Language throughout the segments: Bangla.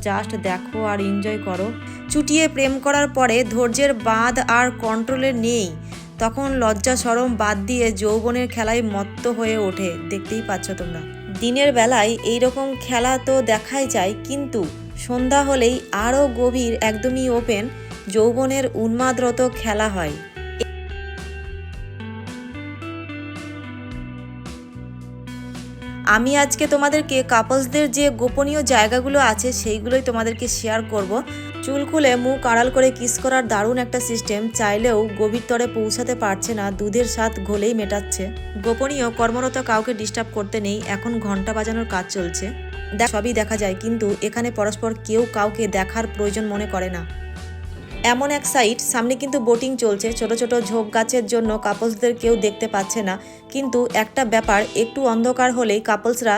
জাস্ট দেখো আর এনজয় করো। চুটিয়ে প্রেম করার পরে ধৈর্যের বাঁধ আর কন্ট্রোলে নেই, তখন লজ্জা শরম বাদ দিয়ে যৌবনের খেলায় মত্ত হয়ে ওঠে। দেখতেই পাচ্ছ তোমরা, দিনের বেলায় এইরকম খেলা তো দেখাই যায়, কিন্তু সন্ধ্যা হলেই আরও গভীর, একদমই ওপেন যৌবনের উন্মাদরত খেলা হয়। আমি আজকে তোমাদেরকে কাপলসদের যে গোপনীয় জায়গাগুলো আছে সেইগুলোই তোমাদেরকে শেয়ার করব। চুল খুলে মুখ আড়াল করে কিস করার দারুণ একটা সিস্টেম, চাইলেও গভীর তরে পৌঁছাতে পারছে না, দুধের স্বাদ ঘোলেই মেটাচ্ছে। গোপনীয় কর্মরত কাউকে ডিস্টার্ব করতে নেই, এখন ঘন্টা বাজানোর কাজ চলছে, সবই দেখা যায়, কিন্তু এখানে পরস্পর কেউ কাউকে দেখার প্রয়োজন মনে করে না। এমন এক সাইট, সামনে কিন্তু বোটিং চলছে, ছোট ছোট ঝোপ গাছের জন্য কাপলসদের কেউ দেখতে পাচ্ছে না, কিন্তু একটা ব্যাপার, একটু অন্ধকার হলেই কাপলসরা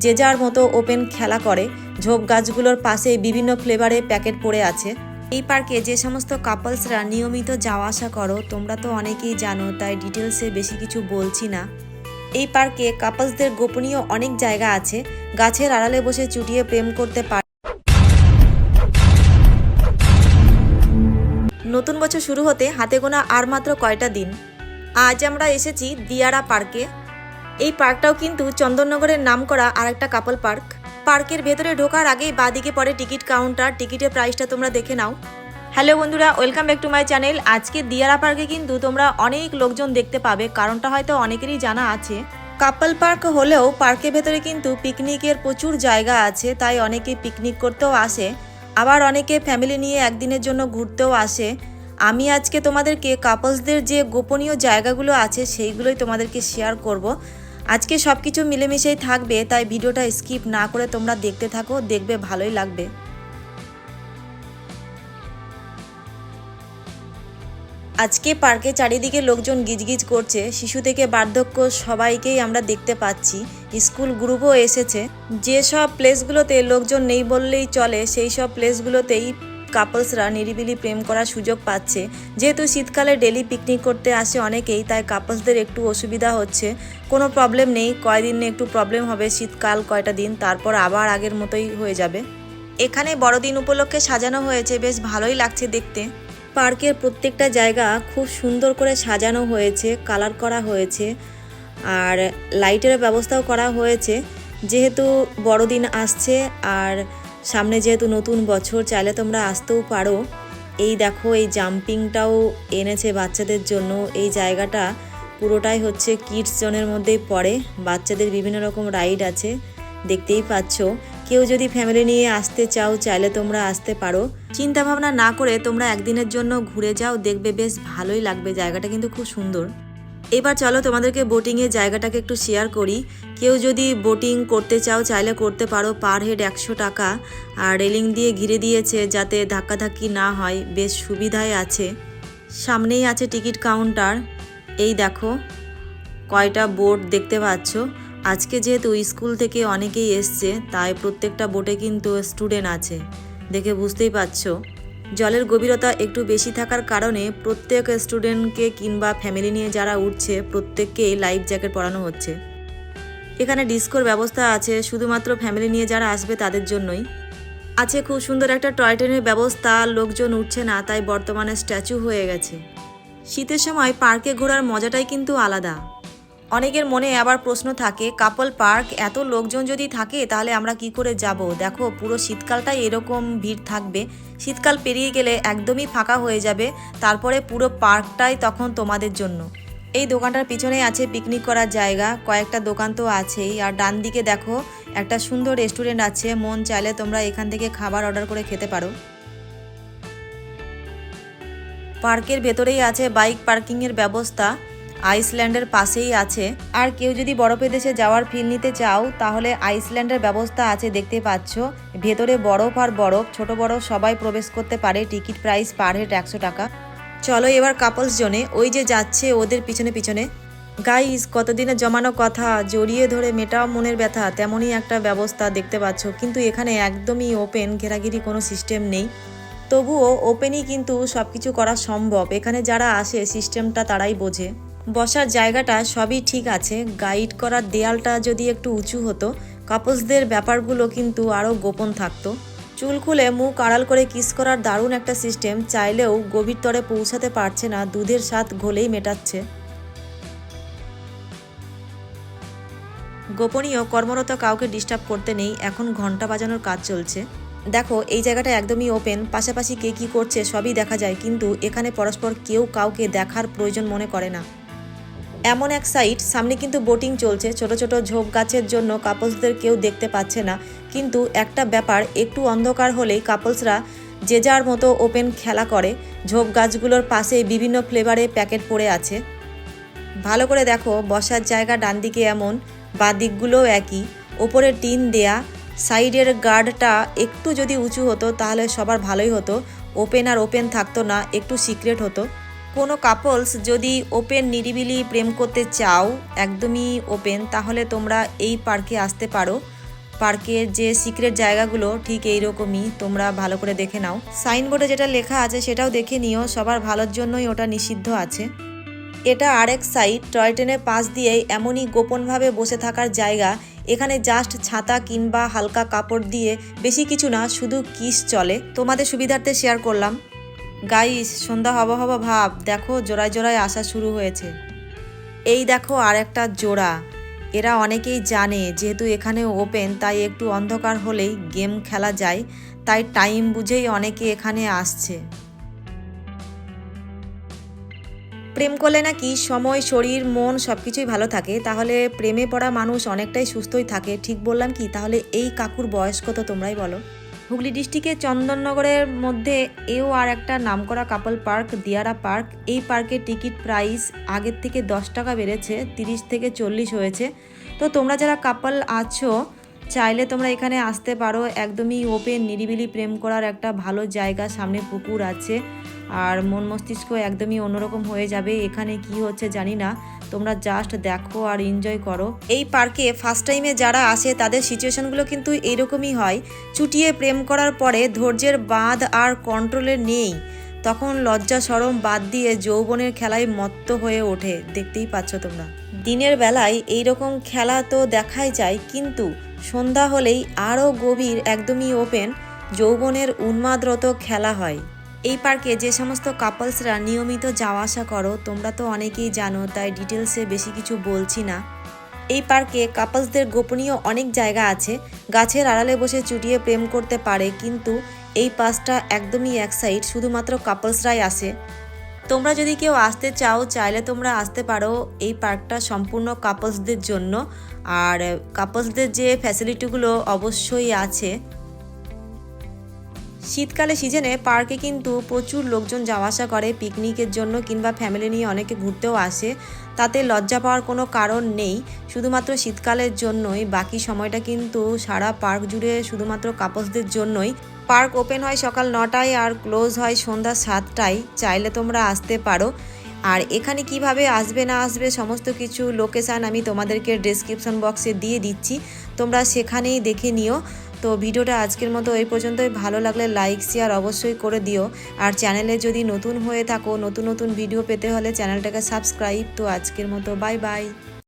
যে যার মতো ওপেন খেলা করে। ঝোপ গাছগুলোর পাশে বিভিন্ন ফ্লেভারে প্যাকেট পড়ে আছে। এই পার্কে যে সমস্ত কাপলসরা নিয়মিত যাওয়া আসা করো তোমরা তো অনেকেই জানো, তাই ডিটেলসে বেশি কিছু বলছি না। এই পার্কে কাপলসদের গোপনীয় অনেক জায়গা আছে, গাছের আড়ালে বসে চুটিয়ে প্রেম করতে পারে। নতুন বছর শুরু হতে হাতে গোনা আর মাত্র কয়টা দিন। আজ আমরা এসেছি দিয়ারা পার্কে। এই পার্কটাও কিন্তু চন্দননগরের নামকরা আরেকটা কাপল পার্ক। পার্কের ভেতরে ঢোকার আগেই বাঁদিকে পড়ে টিকিট কাউন্টার, টিকিটের প্রাইসটা তোমরা দেখে নাও। হ্যালো বন্ধুরা, welcome back to my channel. আজকে দিয়ারা পার্কে কিন্তু তোমরা অনেক লোকজন দেখতে পাবে, কারণটা হয়তো অনেকেরই জানা আছে। কাপল পার্ক হলেও পার্কের ভেতরে কিন্তু পিকনিকের প্রচুর জায়গা আছে, তাই অনেকে পিকনিক করতেও আসে, আবার অনেকে ফ্যামিলি নিয়ে একদিনের জন্য ঘুরতেও আসে। আমি আজকে তোমাদেরকে কাপলসদের যে গোপনীয় জায়গাগুলো আছে সেইগুলোই তোমাদেরকে শেয়ার করব। আজকে সব কিছু মিলেমিশেই থাকবে, তাই ভিডিওটা স্কিপ না করে তোমরা দেখতে থাকো, দেখবে ভালোই লাগবে। আজকে পার্কে চারিদিকে লোকজন গিজগিজ করছে, শিশু থেকে বার্ধক্য সবাইকেই আমরা দেখতে পাচ্ছি। স্কুল গ্রুপও এসেছে। যেসব প্লেসগুলোতে লোকজন নেই বললেই চলে, সেই সব প্লেসগুলোতেই কাপলসরা নিরিবিলি প্রেম করার সুযোগ পাচ্ছে। যেহেতু শীতকালে ডেলি পিকনিক করতে আসে অনেকেই, তাই কাপলসদের একটু অসুবিধা হচ্ছে। কোনো প্রবলেম নেই, কয়দিন একটু প্রবলেম হবে, শীতকাল কয়টা দিন, তারপর আবার আগের মতোই হয়ে যাবে। এখানে বড়দিন উপলক্ষে সাজানো হয়েছে, বেশ ভালোই লাগছে দেখতে। পার্কের প্রত্যেকটা জায়গা খুব সুন্দর করে সাজানো হয়েছে, কালার করা হয়েছে, আর লাইটের ব্যবস্থাও করা হয়েছে। যেহেতু বড়দিন আসছে আর সামনে যেহেতু নতুন বছর, চাইলে তোমরা আসতেও পারো। এই দেখো, এই জাম্পিংটাও এনেছে বাচ্চাদের জন্য। এই জায়গাটা পুরোটাই হচ্ছে কিডস জোনের মধ্যেই পড়ে, বাচ্চাদের বিভিন্ন রকম রাইড আছে, দেখতেই পাচ্ছ। কেউ যদি ফ্যামিলি নিয়ে আসতে চাও চাইলে তোমরা আসতে পারো। চিন্তা ভাবনা না করে তোমরা একদিনের জন্য ঘুরে যাও, দেখবে বেশ ভালোই লাগবে, জায়গাটা কিন্তু খুব সুন্দর। এবার চলো তোমাদেরকে বোটিংয়ের জায়গাটাকে একটু শেয়ার করি। কেউ যদি বোটিং করতে চাও চাইলে করতে পারো, পার হেড 100 টাকা, আর রেলিং দিয়ে ঘিরে দিয়েছে যাতে ধাক্কাধাক্কি না হয়, বেশ সুবিধায় আছে। সামনেই আছে টিকিট কাউন্টার। এই দেখো কয়টা বোট দেখতে পাচ্ছ। আজকে যেহেতু স্কুল থেকে অনেকেই এসছে, তাই প্রত্যেকটা বোটে কিন্তু স্টুডেন্ট আছে, দেখে বুঝতেই পারছো। জলের গভীরতা একটু বেশি থাকার কারণে প্রত্যেক স্টুডেন্টকে কিংবা ফ্যামিলি নিয়ে যারা উঠছে প্রত্যেককেই লাইফ জ্যাকেট পরানো হচ্ছে। এখানে ডিস্কোর ব্যবস্থা আছে, শুধুমাত্র ফ্যামিলি নিয়ে যারা আসবে তাদের জন্যই আছে। খুব সুন্দর একটা টয় ট্রেনের ব্যবস্থা, লোকজন উঠছে না, তাই বর্তমানে স্ট্যাচু হয়ে গেছে। শীতের সময় পার্কে ঘোরার মজাটাই কিন্তু আলাদা। অনেকের মনে আবার প্রশ্ন থাকে, কাপল পার্ক এত লোকজন যদি থাকে তাহলে আমরা কি করে যাব? দেখো, পুরো শীতকালটাই এরকম ভিড় থাকবে, শীতকাল পেরিয়ে গেলে একদমই ফাঁকা হয়ে যাবে, তারপরে পুরো পার্কটাই তখন তোমাদের জন্য। এই দোকানটার পিছনেই আছে পিকনিক করার জায়গা, কয়েকটা দোকান তো আছেই, আর ডান দিকে দেখো একটা সুন্দর রেস্টুরেন্ট আছে, মন চাইলে তোমরা এখান থেকে খাবার অর্ডার করে খেতে পারো। পার্কের ভেতরেই আছে বাইক পার্কিংয়ের ব্যবস্থা, আইসল্যান্ডের পাশেই আছে। আর কেউ যদি বরফের দেশে যাওয়ার ফিল নিতে চাও তাহলে আইসল্যান্ডের ব্যবস্থা আছে, দেখতে পাচ্ছ। ভেতরে বরফ আর বরফ, ছোট বড় সবাই প্রবেশ করতে পারে, টিকিট প্রাইস পার হেড 100 টাকা। চলো এবার কাপলস জোনে, ওই যে যাচ্ছে ওদের পিছনে পিছনে। গাইস, কতদিনে জমানো কথা, জড়িয়ে ধরে মেটাও মনের ব্যথা, তেমনই একটা ব্যবস্থা দেখতে পাচ্ছ। কিন্তু এখানে একদমই ওপেন, ঘেরাঘিরি কোনো সিস্টেম নেই, তবুও ওপেনই কিন্তু সব কিছু করা সম্ভব। এখানে যারা আসে সিস্টেমটা তারাই বোঝে। বসার জায়গাটা সবই ঠিক আছে, গাইড করার দেয়ালটা যদি একটু উঁচু হতো কাপলসদের ব্যাপারগুলো কিন্তু আরও গোপন থাকতো। চুল খুলে মুখ আড়াল করে কিস করার দারুণ একটা সিস্টেম, চাইলেও গভীর তরে পৌঁছাতে পারছে না, দুধের স্বাদ ঘোলেই মেটাচ্ছে। গোপনীয় কর্মরত কাউকে ডিস্টার্ব করতে নেই, এখন ঘন্টা বাজানোর কাজ চলছে। দেখো এই জায়গাটা একদমই ওপেন, পাশাপাশি কে কী করছে সবই দেখা যায়, কিন্তু এখানে পরস্পর কেউ কাউকে দেখার প্রয়োজন মনে করে না। এমন এক সাইট, সামনে কিন্তু বোটিং চলছে, ছোট ছোট ঝোপ গাছের জন্য কাপলসদের কেউ দেখতে পাচ্ছে না, কিন্তু একটা ব্যাপার, একটু অন্ধকার হলেই কাপলসরা যে যার মতো ওপেন খেলা করে। ঝোপ গাছগুলোর পাশে বিভিন্ন ফ্লেভারে প্যাকেট পড়ে আছে। ভালো করে দেখো, বসার জায়গা ডান দিকে এমন, বাঁ দিকগুলোও একই, ওপরে টিন দেয়া, সাইডের গার্ডটা একটু যদি উঁচু হতো তাহলে সবার ভালোই হতো। ওপেন আর ওপেন থাকতো না, একটু সিক্রেট হতো। কোনো কাপলস যদি ওপেন নিরিবিলি প্রেম করতে চাও, একদমই ওপেন, তাহলে তোমরা এই পার্কে আসতে পারো। পার্কের যে সিক্রেট জায়গাগুলো ঠিক এইরকমই, তোমরা ভালো করে দেখে নাও। সাইনবোর্ডে যেটা লেখা আছে সেটাও দেখে নিও, সবার ভালোর জন্যই ওটা নিষিদ্ধ আছে। এটা আরেক সাইড, টয় ট্রেনের পাশ দিয়েই এমনই গোপনভাবে বসে থাকার জায়গা। এখানে জাস্ট ছাতা কিংবা হালকা কাপড় দিয়ে, বেশি কিছু না, শুধু কিস চলে। তোমাদের সুবিধার্থে শেয়ার করলাম। গাইস, সন্ধ্যা হবা হবা ভাব, দেখো জোড়ায় জোড়ায় আসা শুরু হয়েছে। এই দেখো আর একটা জোড়া। এরা অনেকেই জানে যেহেতু এখানে ওপেন, তাই একটু অন্ধকার হলেই গেম খেলা যায়, তাই টাইম বুঝেই অনেকে এখানে আসছে। প্রেম করলে নাকি সময়, শরীর, মন সব কিছুই ভালো থাকে, তাহলে প্রেমে পড়া মানুষ অনেকটাই সুস্থই থাকে। ঠিক বললাম কি? তাহলে এই কাকুর বয়স কত তোমরাই বলো। হুগলি ডিস্ট্রিক্টের চন্দননগরের মধ্যে এও আর একটা নামকরা কাপল পার্ক, দিয়ারা পার্ক। এই পার্কের টিকিট প্রাইস আগের থেকে 10 টাকা বেড়েছে, 30 থেকে 40 হয়েছে। তো তোমরা যারা কাপল আছো, চাইলে তোমরা এখানে আসতে পারো। একদমই ওপেন, নিরিবিলি প্রেম করার একটা ভালো জায়গা, সামনে পুকুর আছে, আর মন মস্তিষ্ক একদমই অন্যরকম হয়ে যাবে। এখানে কি হচ্ছে জানি না, তোমরা জাস্ট দেখো আর এনজয় করো। এই পার্কে ফার্স্ট টাইমে যারা আসে তাদের সিচুয়েশনগুলো কিন্তু এইরকমই হয়। চুটিয়ে প্রেম করার পরে ধৈর্যের বাঁধ আর কন্ট্রোলে নেই, তখন লজ্জা শরম বাদ দিয়ে যৌবনের খেলায় মত্ত হয়ে ওঠে। দেখতেই পাচ্ছ তোমরা, দিনের বেলায় এইরকম খেলা তো দেখাই যায়, কিন্তু সন্ধ্যা হলেই আরও গভীর, একদমই ওপেন, যৌবনের উন্মাদরত খেলা হয়। এই পার্কে যে সমস্ত কাপলসরা নিয়মিত যাওয়া আসা করো, তোমরা তো অনেকেই জানো, তাই ডিটেলসে বেশি কিছু বলছি না। এই পার্কে কাপলসদের গোপনীয় অনেক জায়গা আছে, গাছের আড়ালে বসে চুটিয়ে প্রেম করতে পারে, কিন্তু এই পাশটা একদমই এক সাইড, শুধুমাত্র কাপলসরাই আসে। তোমরা যদি কেউ আসতে চাও, চাইলে তোমরা আসতে পারো। এই পার্কটা সম্পূর্ণ কাপলসদের জন্য, আর কাপলসদের যে ফ্যাসিলিটিগুলো অবশ্যই আছে। শীতকালে সিজনে পার্কে কিন্তু প্রচুর লোকজন যাওয়া আসা করে পিকনিকের জন্য, কিংবা ফ্যামিলি নিয়ে অনেকে ঘুরতেও আসে। তাতে লজ্জা পাওয়ার কোনো কারণ নেই, শুধুমাত্র শীতকালের জন্যই। বাকি সময়টা কিন্তু সারা পার্ক জুড়ে শুধুমাত্র কাপলসদের জন্যই। পার্ক ওপেন হয় সকাল 9টায় আর ক্লোজ হয় সন্ধ্যা 7টায়। চাইলে তোমরা আসতে পারো। আর এখানে কিভাবে আসবে না আসবে সমস্ত কিছু লোকেশান আমি তোমাদেরকে ডেসক্রিপশন বক্সে দিয়ে দিচ্ছি, তোমরা সেখানেই দেখে নিও। তো ভিডিওটা আজকের মতো এই পর্যন্তই। ভালো লাগলে লাইক শেয়ার অবশ্যই করে দিও, আর চ্যানেলে যদি নতুন হয়ে থাকো, নতুন নতুন ভিডিও পেতে হলে চ্যানেলটাকে সাবস্ক্রাইব। তো আজকের মতো বাই বাই।